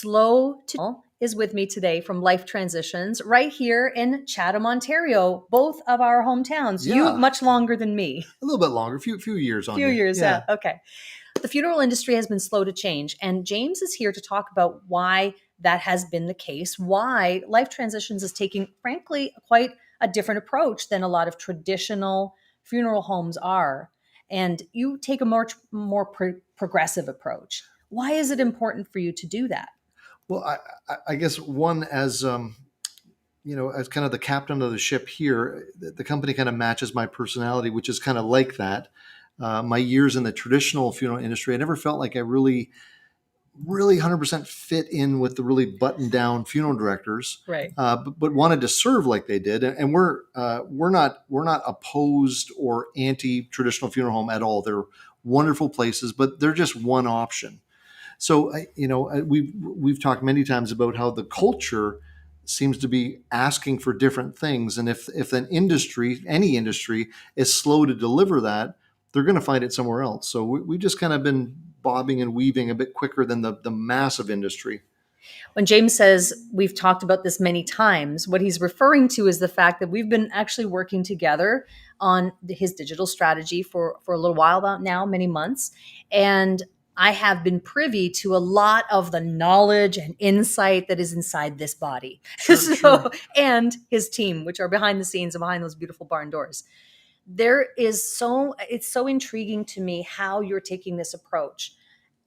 Slow to is with me today from Life Transitions right here in Chatham, Ontario, both of our hometowns. You Yeah. much longer than me. A little bit longer, few years on Few you. years, yeah. Okay. The funeral industry has been slow to change, and James is here to talk about why that has been the case, why Life Transitions is taking, frankly, quite a different approach than a lot of traditional funeral homes are. And you take a more progressive approach. Why is it important for you to do that? Well, I guess one as as kind of the captain of the ship here, the company kind of matches my personality, which is kind of like that. My years in the traditional funeral industry, I never felt like I really 100% fit in with the really buttoned down funeral directors, Right. but wanted to serve like they did. And we're not opposed or anti traditional funeral home at all. They're wonderful places, but they're just one option. So we've talked many times about how the culture seems to be asking for different things, and if an industry, any industry, is slow to deliver that, they're going to find it somewhere else. So we just kind of been bobbing and weaving a bit quicker than the massive industry. When James says we've talked about this many times, what he's referring to is the fact that we've been actually working together on his digital strategy for a little while now, many months. And I have been privy to a lot of the knowledge and insight that is inside this body. Sure. And his team, which are behind the scenes and behind those beautiful barn doors. It's so intriguing to me how you're taking this approach.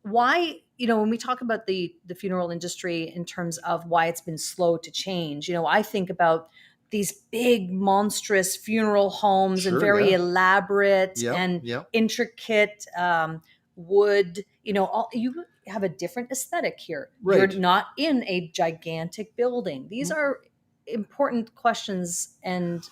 Why, when we talk about the funeral industry in terms of why it's been slow to change, I think about these big monstrous funeral homes and Sure, very yeah. elaborate and Yep. intricate wood. You have a different aesthetic here. Right. You're not in a gigantic building. These are important questions and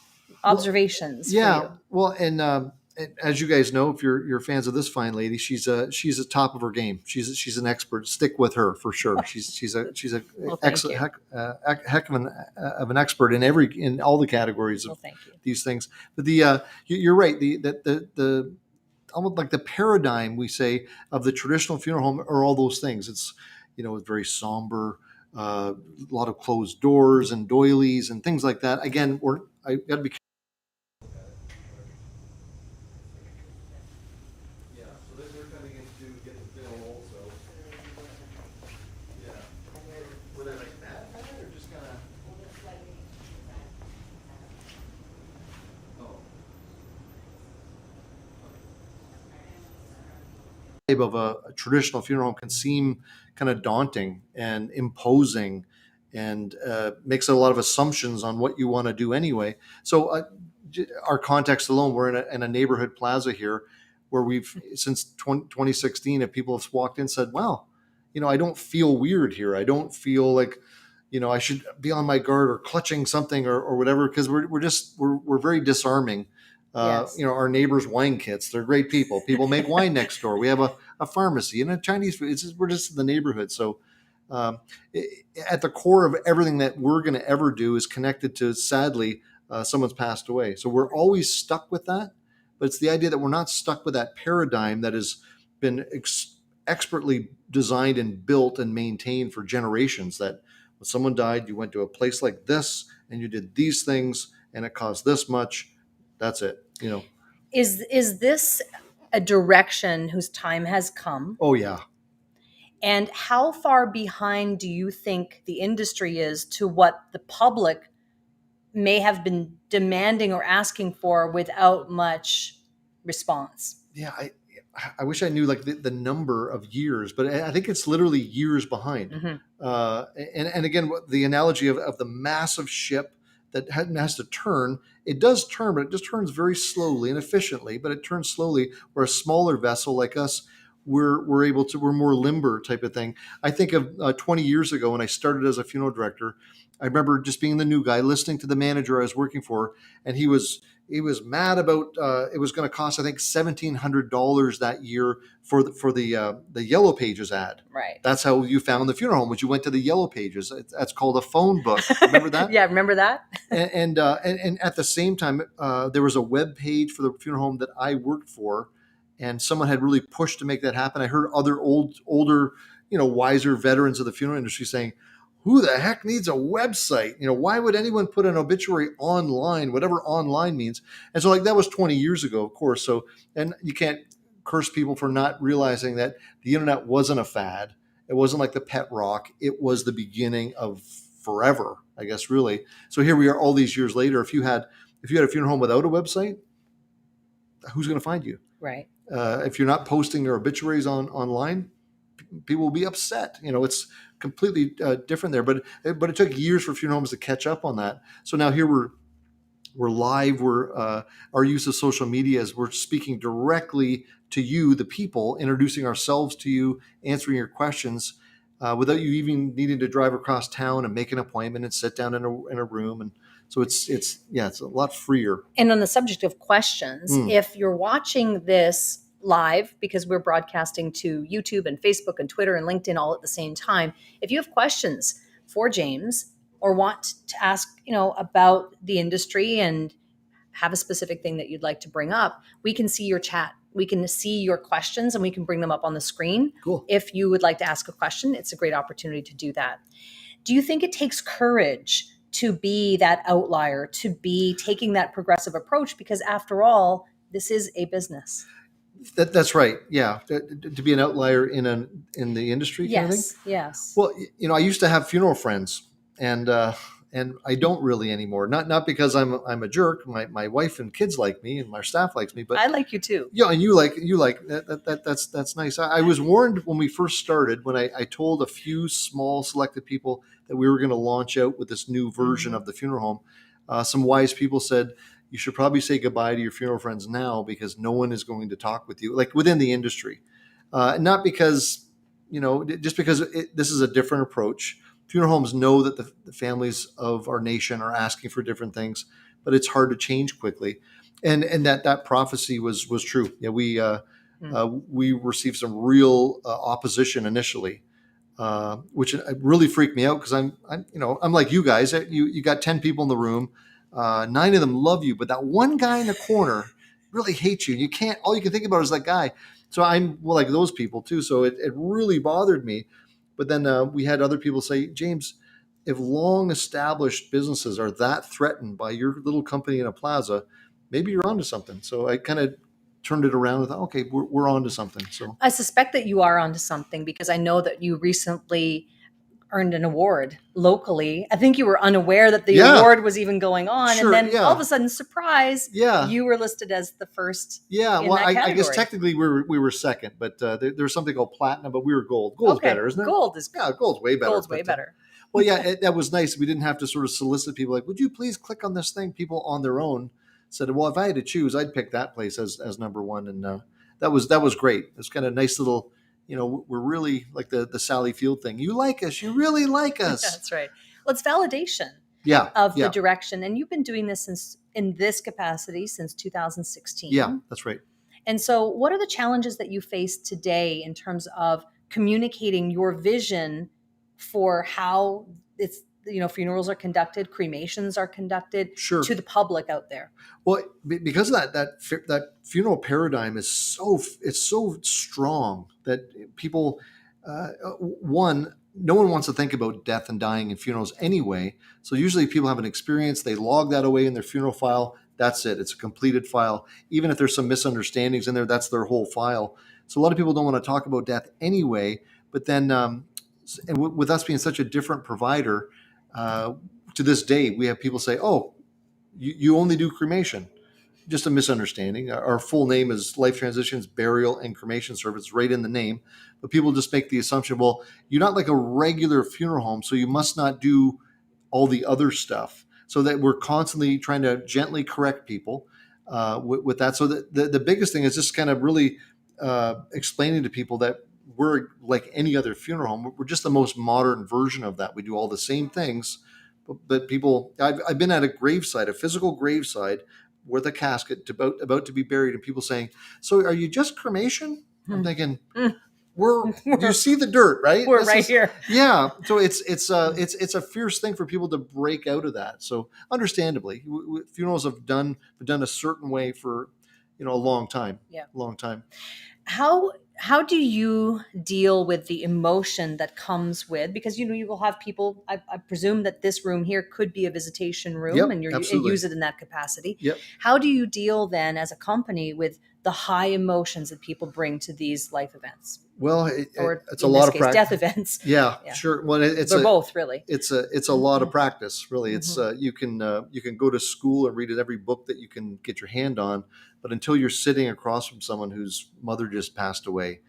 observations for Yeah. you. Well, and as you guys know, if you're fans of this fine lady, she's a top of her game. She's an expert. Stick with her for sure. She's a Well, thank excellent you. heck of an expert in all the categories of Well, thank you. these things. But you're right. The almost like the paradigm we say of the traditional funeral home are all those things. It's very somber. A lot of closed doors and doilies and things like that. Again, I got to be. Yeah, so they're coming in to get the bill also. Yeah. Were they like that? Or just kind of. Oh. Of a traditional funeral home can seem kind of daunting and imposing and makes a lot of assumptions on what you want to do anyway. So our context alone, we're in a neighborhood plaza here where we've since 2016, if people have walked in and said, wow, I don't feel weird here. I don't feel like, I should be on my guard or clutching something or whatever, because we're very disarming. Yes. Our neighbors' wine kits, they're great people. People make wine next door. We have a pharmacy and a Chinese food. We're just in the neighborhood. So um, at the core of everything that we're going to ever do is connected to, sadly, someone's passed away. So we're always stuck with that. But it's the idea that we're not stuck with that paradigm that has been expertly designed and built and maintained for generations, that when someone died, you went to a place like this and you did these things and it cost this much. That's it. Is this a direction whose time has come? Oh yeah. And how far behind do you think the industry is to what the public may have been demanding or asking for without much response? Yeah. I wish I knew like the number of years, but I think it's literally years behind. Mm-hmm. And again, the analogy of the massive ship that has to turn, it does turn, but it just turns very slowly and efficiently, but it turns slowly. Where a smaller vessel like us, we're more limber type of thing. I think of 20 years ago when I started as a funeral director. I remember just being the new guy, listening to the manager I was working for, and he was mad about it was going to cost, I think, $1,700 that year for the Yellow Pages ad. Right. That's how you found the funeral home, which you went to the Yellow Pages. That's called a phone book. Remember that? Yeah, remember that? And at the same time, there was a web page for the funeral home that I worked for, and someone had really pushed to make that happen. I heard other older wiser veterans of the funeral industry saying, who the heck needs a website? Why would anyone put an obituary online, whatever online means? And so, like, that was 20 years ago, of course. So, and you can't curse people for not realizing that the internet wasn't a fad. It wasn't like the pet rock. It was the beginning of forever, I guess, really. So here we are all these years later. If you had a funeral home without a website, who's going to find you? Right. If you're not posting their obituaries online, people will be upset. It's completely different there. But it took years for funeral homes to catch up on that. So now here we're live. Our use of social media is we're speaking directly to you, the people, introducing ourselves to you, answering your questions without you even needing to drive across town and make an appointment and sit down in a room. And so it's a lot freer. And on the subject of questions, if you're watching this live, because we're broadcasting to YouTube and Facebook and Twitter and LinkedIn all at the same time, if you have questions for James or want to ask, about the industry and have a specific thing that you'd like to bring up, we can see your chat. We can see your questions and we can bring them up on the screen. Cool. If you would like to ask a question, it's a great opportunity to do that. Do you think it takes courage to be that outlier, to be taking that progressive approach? Because after all, this is a business. That's right. Yeah. To be an outlier in the industry. Yes. Kind of thing? Yes. Well, I used to have funeral friends, and I don't really anymore. Not because I'm a jerk. My wife and kids like me, and my staff likes me. But I like you too. Yeah, and you like that's nice. I was warned when we first started, when I told a few small selected people that we were going to launch out with this new version of the funeral home. Some wise people said, you should probably say goodbye to your funeral friends now, because no one is going to talk with you, like within the industry. Not because, just because this is a different approach. Funeral homes know that the families of our nation are asking for different things, but it's hard to change quickly. And that prophecy was true. Yeah, we received some real opposition initially, which really freaked me out, because I'm like you guys. You got 10 people in the room, 9 of them love you, but that one guy in the corner really hates you. You can't. All you can think about is that guy. So I'm like those people too. So it really bothered me. But then we had other people say, James, if long established businesses are that threatened by your little company in a plaza, maybe you're onto something. So I kind of turned it around and thought, okay, we're onto something. So I suspect that you are onto something, because I know that you recently earned an award locally. I think you were unaware that the award was even going on. Sure, and then all of a sudden, surprise, Yeah. you were listed as the first. Yeah, in well, that I category. guess technically we were second, but there's something called platinum, but we were gold. Gold's better, isn't it? Gold's way better. Gold's way better. Well, yeah, that was nice. We didn't have to sort of solicit people like, would you please click on this thing? People on their own said, well, if I had to choose, I'd pick that place as number one. And that was great. It's kind of nice little, we're really like the Sally Field thing. You like us. You really like us. That's right. Well, it's validation of the direction. And you've been doing this in this capacity since 2016. Yeah, that's right. And so what are the challenges that you face today in terms of communicating your vision for how funerals are conducted, cremations are conducted to the public out there? Well, because of that funeral paradigm is so strong that people, no one wants to think about death and dying in funerals anyway. So usually people have an experience, they log that away in their funeral file. That's it. It's a completed file. Even if there's some misunderstandings in there, that's their whole file. So a lot of people don't want to talk about death anyway. But then, and with us being such a different provider, to this day, we have people say, "Oh, you only do cremation." Just a misunderstanding. Our full name is Life Transitions, Burial, and Cremation Service, right in the name. But people just make the assumption, well, you're not like a regular funeral home, so you must not do all the other stuff. So that we're constantly trying to gently correct people with that. So the biggest thing is just kind of really explaining to people that we're like any other funeral home. We're just the most modern version of that. We do all the same things, but people, I've been at a graveside, a physical graveside, with a casket about to be buried, and people saying, "So are you just cremation?" I'm thinking, you see the dirt, right? We're right here. Yeah. So it's a fierce thing for people to break out of that. So understandably, funerals have done a certain way for a long time. Yeah, long time. How how do you deal with the emotion that comes with, because you will have people, I presume that this room here could be a visitation room Yep, and you absolutely. use it in that capacity. Yep. How do you deal then as a company with the high emotions that people bring to these life events, Well, or it's a in lot this of case death practice. events? Yeah, Yeah, sure. Well, they're both really. it's a lot of practice, really. It's Mhm. you can go to school and read every book that you can get your hand on, but until you're sitting across from someone whose mother just passed away,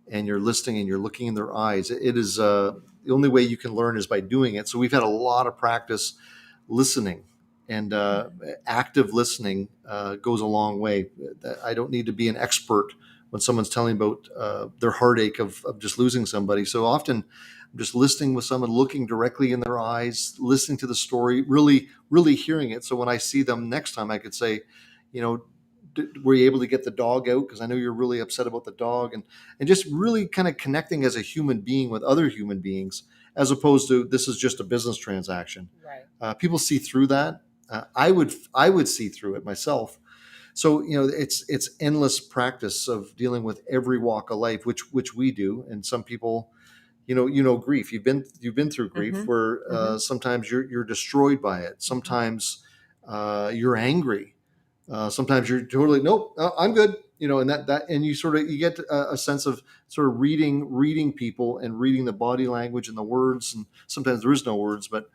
and you're listening and you're looking in their eyes, it is the only way you can learn is by doing it. So we've had a lot of practice listening, and active listening goes a long way. I don't need to be an expert when someone's telling about their heartache of just losing somebody. So often I'm just listening with someone, looking directly in their eyes, listening to the story, really, really hearing it. So when I see them next time, I could say, you know, were you able to get the dog out? Because I know you're really upset about the dog, and just really kind of connecting as a human being with other human beings, as opposed to this is just a business transaction. Right. People see through that. I would see through it myself. So it's endless practice of dealing with every walk of life, which we do, and some people. Grief. You've been through grief, Mm-hmm. where Mm-hmm. sometimes you're destroyed by it. Mm-hmm. Sometimes you're angry. Sometimes you're totally nope. I'm good. And you get a sense of sort of reading people and reading the body language and the words. And sometimes there is no words, but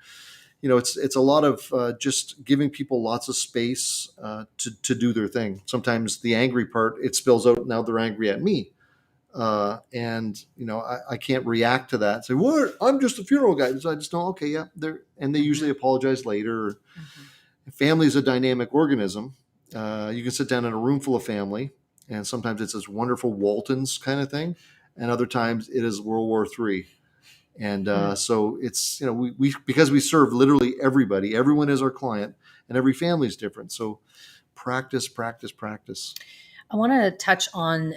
it's a lot of just giving people lots of space to do their thing. Sometimes the angry part, it spills out. Now they're angry at me, and I can't react to that. Say, "What? I'm just a funeral guy." So I just know, okay, yeah, and they usually apologize later. Mm-hmm. Family is a dynamic organism. You can sit down in a room full of family, and sometimes it's this wonderful Waltons kind of thing, and other times it is World War III. And so it's we because we serve literally everybody. Everyone is our client, and every family is different. So practice, practice, practice. I want to touch on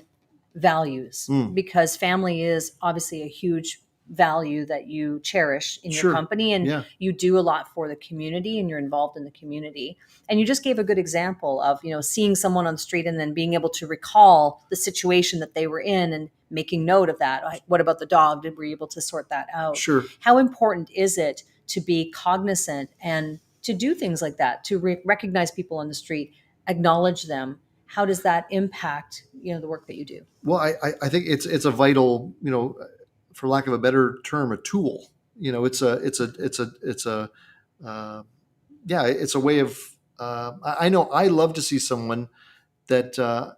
values, Mm, because family is obviously a huge value that you cherish in your sure. company, and Yeah. you do a lot for the community and you're involved in the community. And you just gave a good example of, seeing someone on the street and then being able to recall the situation that they were in and making note of that. Like, what about the dog? Did we able to sort that out? Sure. How important is it to be cognizant and to do things like that, to recognize people on the street, acknowledge them? How does that impact the work that you do? Well, I think it's a vital, for lack of a better term, a tool. It's a uh, yeah, it's a way of. I know I love to see someone that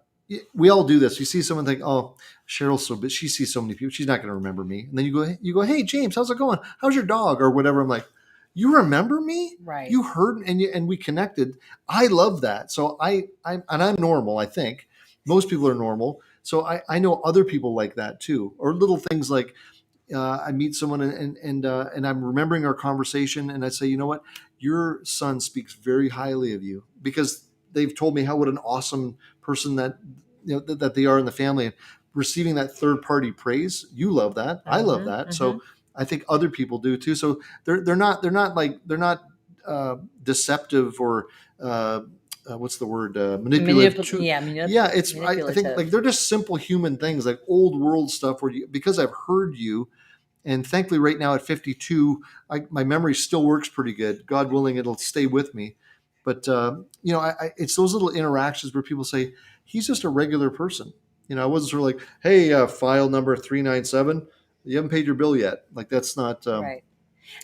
we all do this. You see someone think, oh, Cheryl's so, but she sees so many people, she's not going to remember me. And then you go, hey James, how's it going? How's your dog or whatever? I'm like, you remember me? Right. You heard and we connected. I love that. So I'm normal. I think most people are normal. So I know other people like that too, or little things like I meet someone and I'm remembering our conversation and I say, you know what, your son speaks very highly of you because they've told me what an awesome person that that they are in the family, and receiving that third party praise. You love that. I love Mm-hmm, that. mm-hmm. So I think other people do too. So they're not deceptive or what's the word, manipulative to. Yeah, Yeah, I think manipulative. like they're just simple human things, like old world stuff where because I've heard you, and thankfully right now at 52, my memory still works pretty good. God willing, it'll stay with me. But it's those little interactions where people say he's just a regular person. I wasn't sort of like, hey, file number 397, you haven't paid your bill yet. Like that's not. Right.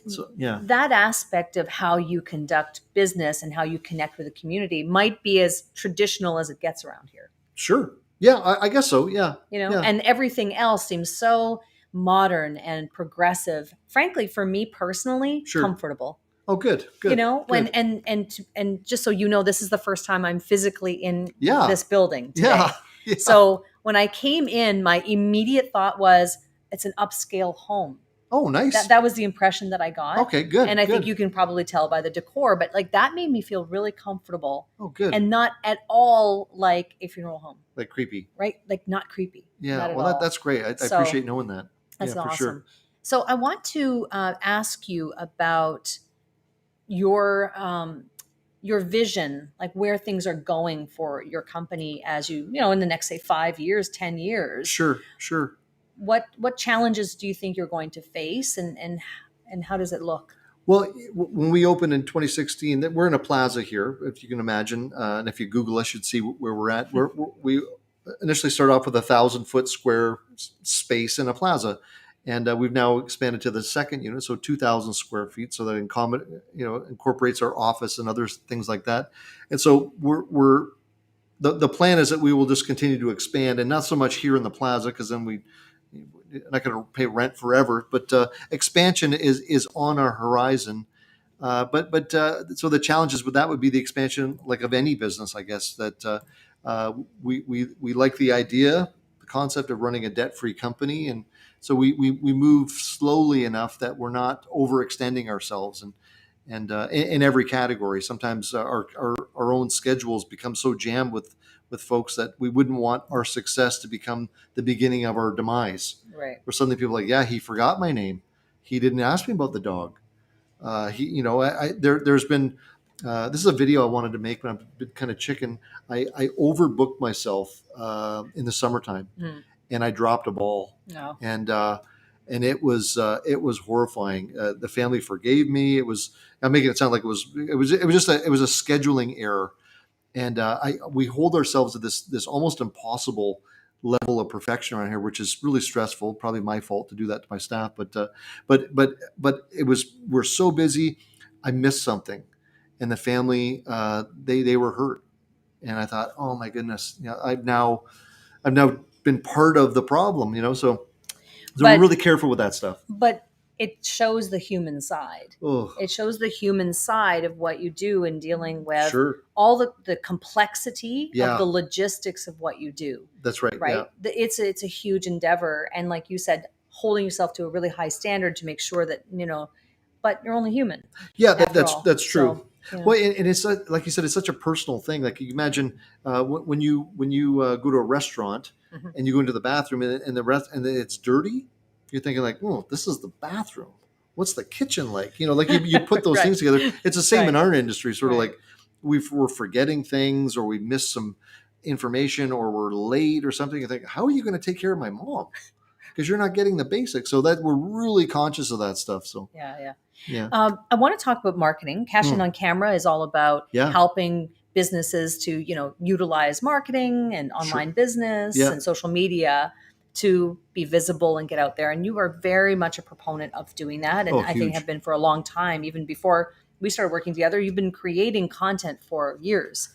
So yeah, That aspect of how you conduct business and how you connect with the community might be as traditional as it gets around here. sure, yeah, I guess so. Yeah, yeah, And everything else seems so modern and progressive. Frankly, for me personally, sure. comfortable. Oh, good, good, When good. and just so you know, this is the first time I'm physically in Yeah, this building yeah, today. yeah. So when I came in, my immediate thought was it's an upscale home. Oh, That nice. that was the impression that I got. Okay, And good, I think good. you can probably tell by the decor, but like that made me feel really comfortable Oh, good. and not at all like a funeral home, Like creepy. right? Like not creepy, Yeah, not at well, all. that's great. I So appreciate knowing that. Yeah, that's for awesome. sure. So I want to ask you about your your vision, like where things are going for your company as in the next, say, 5 years, 10 years. Sure. What challenges do you think you're going to face, and how does it look? Well, when we opened in 2016, we're in a plaza here, if you can imagine, and if you Google us, you'd see where we're at. We initially started off with 1,000-foot square space in a plaza, and we've now expanded to the second unit, so 2,000 square feet, so that incorporates our office and other things like that. And so the plan is that we will just continue to expand, and not so much here in the plaza, because then we're not going to pay rent forever. But expansion is on our horizon. So the challenges with that would be the expansion, like of any business, I guess. That we like the idea, the concept of running a debt-free company, and so we move slowly enough that we're not overextending ourselves, and in every category. Sometimes our own schedules become so jammed with folks that we wouldn't want our success to become the beginning of our demise. Right. Where suddenly people are like, yeah, he forgot my name. He didn't ask me about the dog. There's been, this is a video I wanted to make, but I'm been kind of chicken. I overbooked myself in the summertime, and I dropped a ball. No. And it was horrifying. The family forgave me. I'm making it sound like it was a scheduling error. And we hold ourselves to this almost impossible level of perfection around here, which is really stressful. Probably my fault to do that to my staff, but we're so busy. I missed something, and the family they were hurt, and I thought, oh my goodness, I've now been part of the problem, So we're really careful with that stuff. But it shows the human side. Oh. It shows the human side of what you do in dealing with Sure. all the complexity Yeah. of the logistics of what you do. That's right. Right. Yeah. It's a huge endeavor. And like you said, holding yourself to a really high standard to make sure that, but you're only human. Yeah, that's true. So, Well, and it's like you said, it's such a personal thing. Like you imagine when you go to a restaurant and you go into the bathroom and it's dirty, you're thinking like, oh, this is the bathroom. What's the kitchen like? Like you put those Right. things together. It's the same Right. in our industry, sort of Right. like we're forgetting things, or we missed some information, or we're late or something. You think, how are you going to take care of my mom? Because you're not getting the basics. So that we're really conscious of that stuff. So Yeah. yeah. I want to talk about marketing. Cashing on Camera is all about helping businesses to, utilize marketing and online business and social media to be visible and get out there. And you are very much a proponent of doing that. And I think have been for a long time, even before we started working together. You've been creating content for years.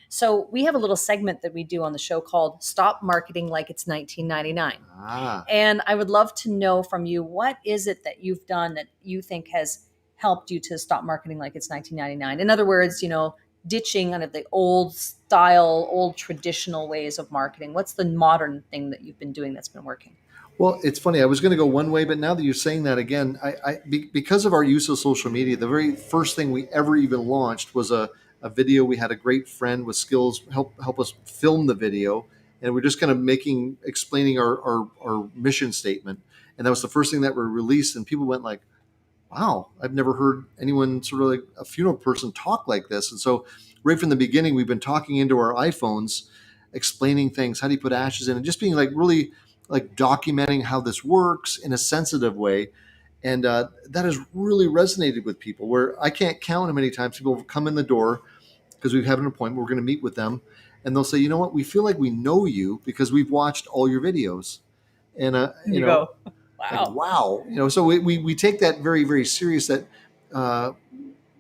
So we have a little segment that we do on the show called Stop Marketing Like It's 1999. And I would love to know from you, what is it that you've done that you think has helped you to stop marketing like it's 1999? In other words, ditching kind of the old style, old traditional ways of marketing. What's the modern thing that you've been doing that's been working? Well, it's funny. I was going to go one way, but now that you're saying that again, because of our use of social media, the very first thing we ever even launched was a video. We had a great friend with skills help us film the video, and we're just kind of explaining our mission statement. And that was the first thing that we released, and people went like, wow, I've never heard anyone sort of like a funeral person talk like this. And so right from the beginning, we've been talking into our iPhones, explaining things, how do you put ashes in, and just being like really like documenting how this works in a sensitive way. And that has really resonated with people, where I can't count how many times people will come in the door because we have an appointment, we're going to meet with them, and they'll say, you know what, we feel like we know you because we've watched all your videos. And you know, go, wow. Like, wow. So we take that very, very serious, that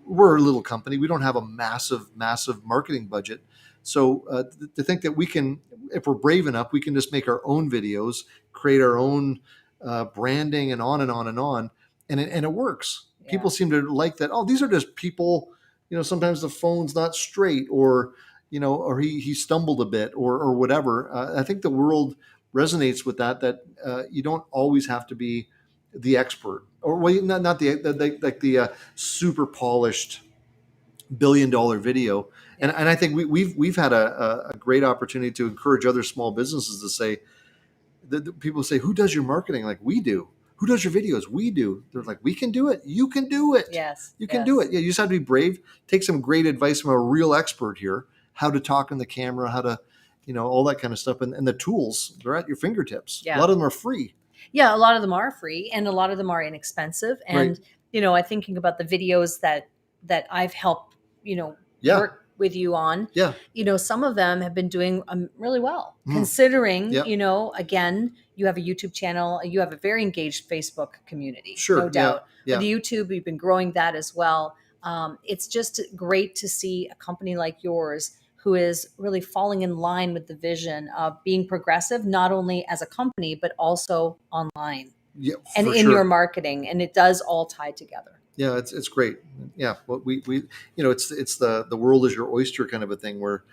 we're a little company. We don't have a massive marketing budget. So to think that we can, if we're brave enough, we can just make our own videos, create our own branding, and on and on and on. And it works. Yeah. People seem to like that. Oh, these are just people, sometimes the phone's not straight, or, or he stumbled a bit, or whatever. I think the world resonates with that you don't always have to be the expert, or not the super polished $1 billion video. And I think we've had a great opportunity to encourage other small businesses to say, that people say, who does your marketing like we do? who does your videos? We do. They're like, we can do it. You can do it. Yes. You can do it. Yeah, you just have to be brave. Take some great advice from a real expert here, how to talk on the camera, how to, all that kind of stuff. And the tools, they're at your fingertips. Yeah. A lot of them are free. Yeah, a lot of them are free and a lot of them are inexpensive. And, I'm thinking about the videos that I've helped, work with you on. Yeah. Some of them have been doing really well, considering, again, you have a YouTube channel, you have a very engaged Facebook community, no doubt. Yeah. With YouTube, we've been growing that as well. It's just great to see a company like yours who is really falling in line with the vision of being progressive, not only as a company, but also online and in your marketing. And it does all tie together. Yeah, it's great. Yeah, what we it's the world is your oyster kind of a thing where,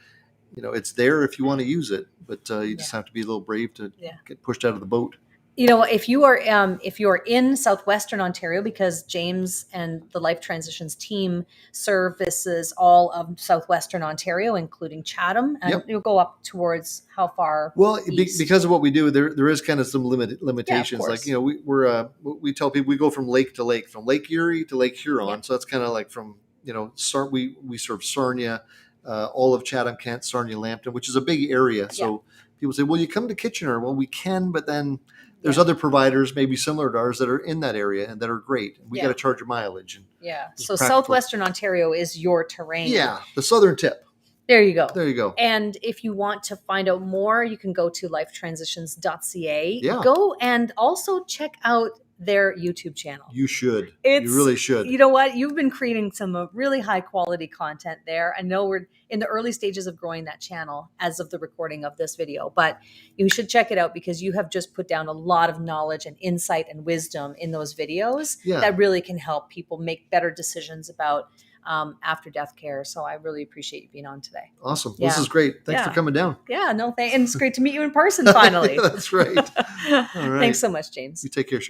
it's there if you want to use it, but you just have to be a little brave to get pushed out of the boat. If you are in Southwestern Ontario, because James and the Life Transitions team services all of Southwestern Ontario, including Chatham, and you'll go up towards how far? Well, because of what we do, there is kind of some limitations. Like, we tell people we go from lake to lake, from Lake Erie to Lake Huron. So that's kind of like from, we serve Sarnia, all of Chatham, Kent, Sarnia, Lambton, which is a big area. So people say, well, you come to Kitchener. Well, we can, but then there's other providers maybe similar to ours that are in that area and that are great. We got to charge your mileage. And so Southwestern Ontario is your terrain. Yeah, the southern tip. There you go. There you go. And if you want to find out more, you can go to lifetransitions.ca. Yeah. Go and also check out their YouTube channel. You should. You really should. You know what? You've been creating some really high quality content there. I know we're in the early stages of growing that channel as of the recording of this video, but you should check it out because you have just put down a lot of knowledge and insight and wisdom in those videos that really can help people make better decisions about after death care. So I really appreciate you being on today. Awesome. This is great. Thanks for coming down. Yeah, no, and it's great to meet you in person finally. That's right. All right. Thanks so much, James. You take care, Sheryl.